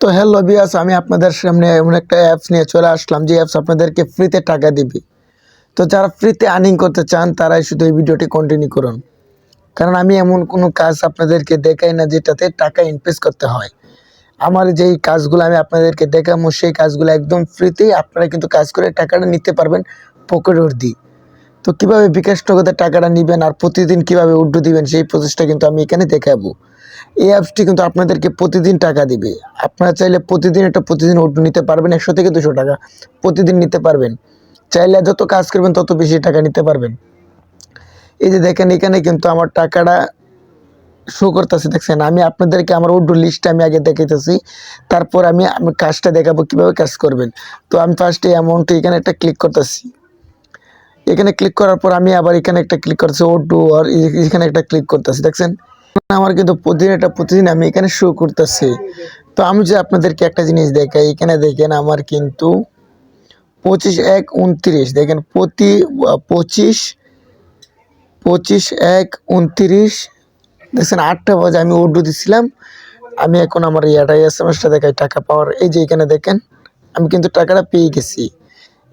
তো hello viewers, আমি আপনাদের সামনে এমন একটা অ্যাপস নিয়ে চলে আসলাম যে অ্যাপস আপনাদেরকে ফ্রিতে টাকা দিবে। তো যারা ফ্রিতে আর্নিং করতে চান তারাই শুধু এই ভিডিওটি কন্টিনিউ করুন, কারণ আমি এমন কোনো কাজ আপনাদেরকে দেখাই না যেটাতে টাকা ইনভেস্ট করতে হয়। আমার যেই কাজগুলো আমি আপনাদেরকে দেখাবো সেই কাজগুলো একদম ফ্রিতেই আপনারা কিন্তু কাজ করে টাকাটা নিতে পারবেন পকেট অবধি। তো কীভাবে বিকাশ নগদে টাকাটা নেবেন আর প্রতিদিন কীভাবে উইথড্র দিবেন সেই প্রসেসটা কিন্তু আমি এখানে দেখাবো। এই অ্যাপসটি কিন্তু আপনাদেরকে প্রতিদিন টাকা দিবে। আপনারা চাইলে প্রতিদিন উইথড্র নিতে পারবেন, 100 থেকে 200 টাকা প্রতিদিন নিতে পারবেন। চাইলে যত কাজ করবেন তত বেশি টাকা নিতে পারবেন। এই যে দেখেন এখানে কিন্তু আমার টাকাটা শো করতেছে, দেখছেন? আমি আপনাদেরকে আমার উইথড্র লিস্টটা আমি আগে দেখাইতেছি, তারপর আমি কাজটা দেখাবো কীভাবে কাজ করবেন। তো আমি ফার্স্টে অ্যামাউন্টে এখানে একটা ক্লিক করতেছি। এখানে ক্লিক করার পর আমি আবার এখানে একটা ক্লিক করতেছি, উইথড্র আর এখানে একটা ক্লিক করতেছি, দেখছেন? আমার কিন্তু প্রতিদিন আমি এখানে শো করতেছি। তো আমি যে আপনাদেরকে একটা জিনিস দেখাই, এখানে দেখেন আমার কিন্তু 25/1/29 দেখেন প্রতি 25/1/29 দেখছেন 8টা বাজে আমি উইথড্র দিছিলাম। আমি এখন আমার এসএমএসটা দেখাই টাকা পাওয়ার। এই যে এখানে দেখেন আমি কিন্তু টাকাটা পেয়ে গেছি।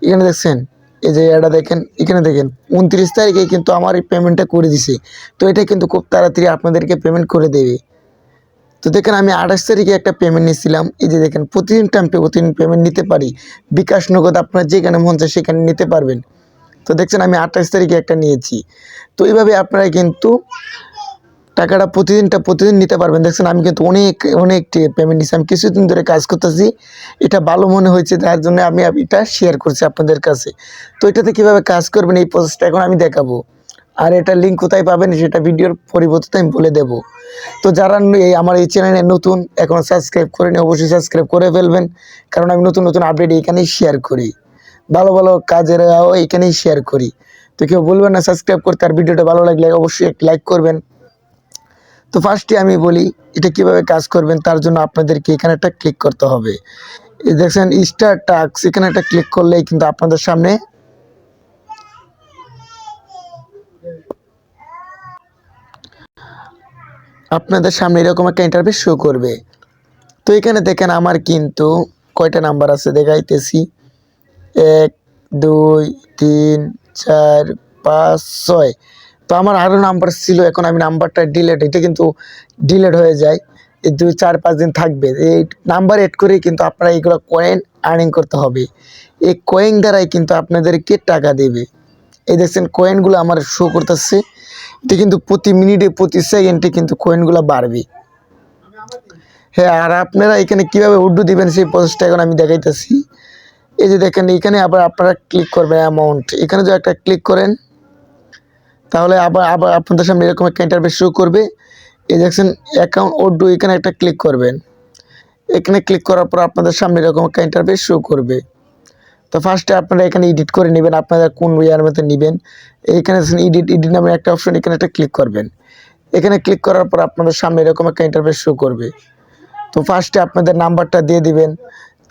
এখানে দেখছেন এই যে এটা দেখেন, এখানে দেখেন 29 তারিখে কিন্তু আমার এই পেমেন্টটা করে দিছে। তো এটা কিন্তু খুব তাড়াতাড়ি আপনাদেরকে পেমেন্ট করে দেবে। তো দেখেন আমি 28 তারিখে একটা পেমেন্ট নিয়েছিলাম। এই যে দেখেন প্রতিদিন পেমেন্ট নিতে পারি। বিকাশ নগদ আপনার যেখানে মন চায় সেখানে নিতে পারবেন। তো দেখছেন আমি 28 তারিখে একটা নিয়েছি। তো এইভাবে আপনারা কিন্তু টাকাটা প্রতিদিন নিতে পারবেন। দেখছেন আমি কিন্তু অনেক পেমেন্ট নিচ্ছি। আমি কিছুদিন ধরে কাজ করতেছি, এটা ভালো মনে হয়েছে, তার জন্য আমি এটা শেয়ার করছি আপনাদের কাছে। তো এটাতে কীভাবে কাজ করবেন এই প্রসেসটা এখন আমি দেখাবো। আর এটা লিঙ্ক কোথায় পাবেন সেটা ভিডিওর পরিবর্তে আমি বলে দেব। তো যারা আমার এই চ্যানেলে নতুন এখনও সাবস্ক্রাইব করেনি অবশ্যই সাবস্ক্রাইব করে ফেলবেন, কারণ আমি নতুন আপডেট এখানেই শেয়ার করি, ভালো কাজেরাও এখানেই শেয়ার করি। তো কেউ বলবেন না সাবস্ক্রাইব করতে, আর ভিডিওটা ভালো লাগলে অবশ্যই একটা লাইক করবেন। তো ফার্স্টে আমি বলি এটা কিভাবে কাজ করবেন। তার জন্য আপনাদেরকে এখানে একটা ক্লিক করতে হবে। এই দেখছেন স্টার টাস্ক, এখানে একটা ক্লিক করলেই কিন্তু আপনাদের সামনে এরকম একটা ইন্টারফেস শো করবে। তো এখানে দেখেন আমার কিন্তু কয়টা নাম্বার আছে দেখাইতেছি, 1 2 3 4 5 6। তো আমার আরও নাম্বার ছিল, এখন আমি নাম্বারটা এটা কিন্তু ডিলেট হয়ে যায়। এই 2 4 5 দিন থাকবে। এই নাম্বার এড করে কিন্তু আপনারা এইগুলো কয়েন আর্নিং করতে হবে। এই কয়েন দ্বারাই কিন্তু আপনাদেরকে টাকা দেবে। এই দেখছেন কয়েনগুলো আমার শো করতেছে, এটা কিন্তু প্রতি মিনিটে প্রতি সেকেন্ডে কিন্তু কয়েনগুলো বাড়বে। হ্যাঁ, আর আপনারা এখানে কীভাবে উইথড্র দিবেন সেই প্রসেসটা এখন আমি দেখাইতেছি। এই যে দেখেন এখানে আবার আপনারা ক্লিক করবেন অ্যামাউন্ট, এখানে যদি একটা ক্লিক করেন তাহলে আবার আপনাদের সামনে এরকম একটা ইন্টারফেস শো করবে। এই দেখছেন অ্যাকাউন্ট উইথড্র, এখানে একটা ক্লিক করবেন। এখানে ক্লিক করার পর আপনাদের সামনে এরকম একটা ইন্টারফেস শো করবে। তো ফার্স্টে আপনারা এখানে এডিট করে নেবেন, আপনারা কোন ইয়ার মধ্যে নেবেন। এইখানে এডিট নামের একটা অপশন, এখানে একটা ক্লিক করবেন। এখানে ক্লিক করার পর আপনাদের সামনে এরকম একটা ইন্টারফেস শো করবে। তো ফার্স্টে আপনাদের নাম্বারটা দিয়ে দিবেন,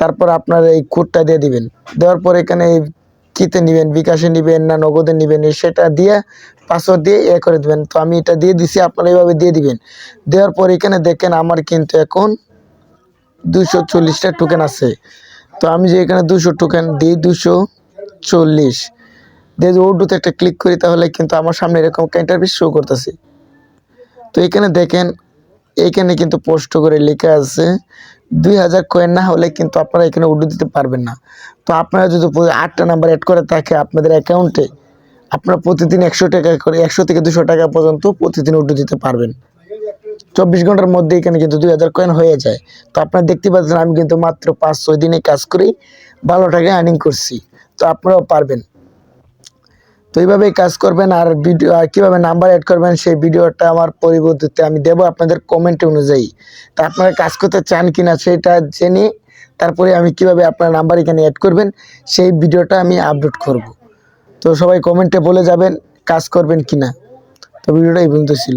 তারপর আপনারা এই কোডটা দিয়ে দিবেন। দেওয়ার পর এখানে কিতে নেবেন, বিকাশে নেবেন না নগদে নেবেন সেটা দিয়ে পাসওয়ার্ড দিয়ে করে দেবেন। তো আমি এটা দিয়ে দিছি, আপনারা এইভাবে দিয়ে দিবেন। দেওয়ার পর এখানে দেখেন আমার কিন্তু এখন 240টা টোকেন আছে। তো আমি যে এখানে 200 টোকেন দিই, 240 দিয়ে উইথড্রোতে একটা ক্লিক করি, তাহলে কিন্তু আমার সামনে এরকম একটা ইন্টারফেস শো করতেছে। তো এখানে দেখেন এইখানে কিন্তু পোস্ট করে লেখা আছে 2000 কয়েন না হলে কিন্তু আপনারা এখানে উইথড্র দিতে পারবেন না। তো আপনারা যদি 8টা নাম্বার অ্যাড করে থাকে আপনাদের অ্যাকাউন্টে, আপনারা প্রতিদিন 100 টাকা করে 100 থেকে 200 টাকা পর্যন্ত প্রতিদিন উইথড্র দিতে পারবেন। 24 ঘন্টার মধ্যে এখানে কিন্তু 2000 কয়েন হয়ে যায়। তো আপনারা দেখতে পাচ্ছেন আমি কিন্তু মাত্র 5-6 দিনে কাজ করেই ভালো টাকা আর্নিং করছি। তো আপনারাও পারবেন। তো এইভাবেই কাজ করবেন। আর কীভাবে নাম্বার অ্যাড করবেন সেই ভিডিওটা আমার পরবর্তীতে আমি দেবো আপনাদের কমেন্ট অনুযায়ী। তা আপনারা কাজ করতে চান কিনা সেটা জেনে তারপরে আমি কিভাবে আপনার নাম্বার এখানে অ্যাড করবেন সেই ভিডিওটা আমি আপলোড করব। তো সবাই কমেন্টে বলে যাবেন কাজ করবেন কিনা। তো ভিডিওটা এই পর্যন্ত ছিল।